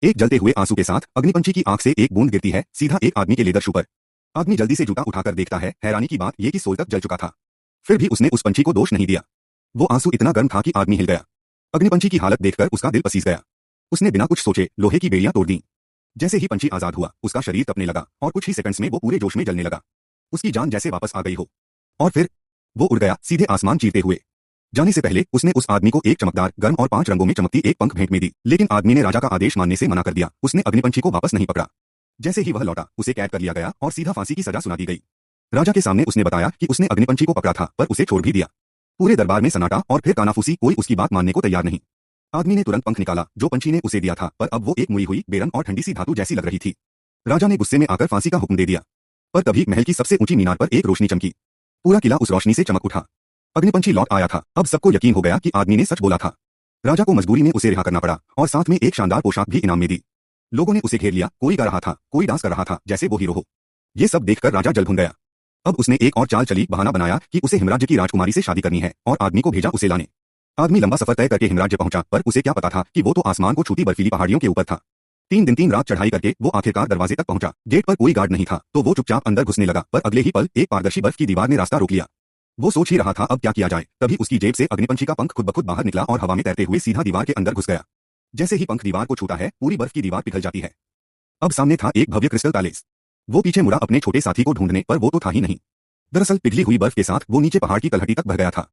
एक जलते हुए आंसू के साथ अग्निपंछी की आंख से एक बूंद गिरती है सीधा एक आदमी के लेदर शू पर। आदमी जल्दी से जूता उठाकर देखता है। हैरानी की बात यह कि सोल तक जल चुका था, फिर भी उसने उस पंछी को दोष नहीं दिया। वो आंसू इतना गर्म था कि आदमी हिल गया। अग्निपंछी की हालत देखकर उसका दिल पसीज गया। उसने बिना कुछ सोचे लोहे की बेड़ियां तोड़ दी। जैसे ही पंछी आजाद हुआ उसका शरीर तपने लगा और कुछ ही सेकंड्स में वो पूरे जोश में जलने लगा। उसकी जान जैसे वापस आ गई हो। और फिर वो उड़ गया सीधे आसमान चीरते हुए। जाने से पहले उसने उस आदमी को एक चमकदार, गर्म और 5 रंगों में चमकती एक पंख भेंट में दी, लेकिन आदमी ने राजा का आदेश मानने से मना कर दिया। उसने अग्निपंछी को वापस नहीं पकड़ा। जैसे ही वह लौटा उसे कैद कर लिया गया और सीधा फांसी की सजा सुना दी गई। राजा के सामने उसने बताया कि उसने अग्निपंछी को पकड़ा था पर उसे छोड़ भी दिया। पूरे दरबार में सन्नाटा और फिर कानाफूसी, कोई उसकी बात मानने को तैयार नहीं। आदमी ने तुरंत पंख निकाला जो पंछी ने उसे दिया था, पर अब वो एक मुड़ी हुई, बेरंग और ठंडी सी धातु जैसी लग रही थी। राजा ने गुस्से में आकर फांसी का हुक्म दे दिया। पर तभी महल की सबसे ऊंची मीनार पर एक रोशनी चमकी। पूरा किला उस रोशनी से चमक उठा। अग्निपंछी लौट आया था। अब सबको यकीन हो गया कि आदमी ने सच बोला था। राजा को मजबूरी में उसे रिहा करना पड़ा और साथ में एक शानदार पोशाक भी इनाम में दी। लोगों ने उसे घेर लिया, कोई गा रहा था, कोई डांस कर रहा था जैसे वो हीरो हो। ये सब देखकर राजा जल भुन गया। अब उसने एक और चाल चली, बहाना बनाया कि उसे हिमराज्य की राजकुमारी से शादी करनी है और आदमी को भेजा उसे लाने। आदमी लंबा सफर तय करके हिमराज्य पहुंचा, पर उसे क्या पता था कि वो तो आसमान को छूती बर्फीली पहाड़ियों के ऊपर था। 3 दिन 3 रात चढ़ाई करके वो आखिरकार दरवाजे तक पहुंचा। गेट पर कोई गार्ड नहीं था तो वो चुपचाप अंदर घुसने लगा, पर अगले ही पल एक पारदर्शी बर्फ की दीवार ने रास्ता रोक लिया। वो सोच ही रहा था अब क्या किया जाए, तभी उसकी जेब से अग्निपंछी का पंख खुद ब खुद बाहर निकला और हवा में तैरते हुए सीधा दीवार के अंदर घुस गया। जैसे ही पंख दीवार को छूता है पूरी बर्फ की दीवार पिघल जाती है। अब सामने था एक भव्य क्रिस्टल पैलेस। वो पीछे मुड़ा अपने छोटे साथी को ढूंढने, पर वो तो था ही नहीं। दरअसल पिघली हुई बर्फ के साथ वो नीचे पहाड़ की तलहटी तक बह गया था।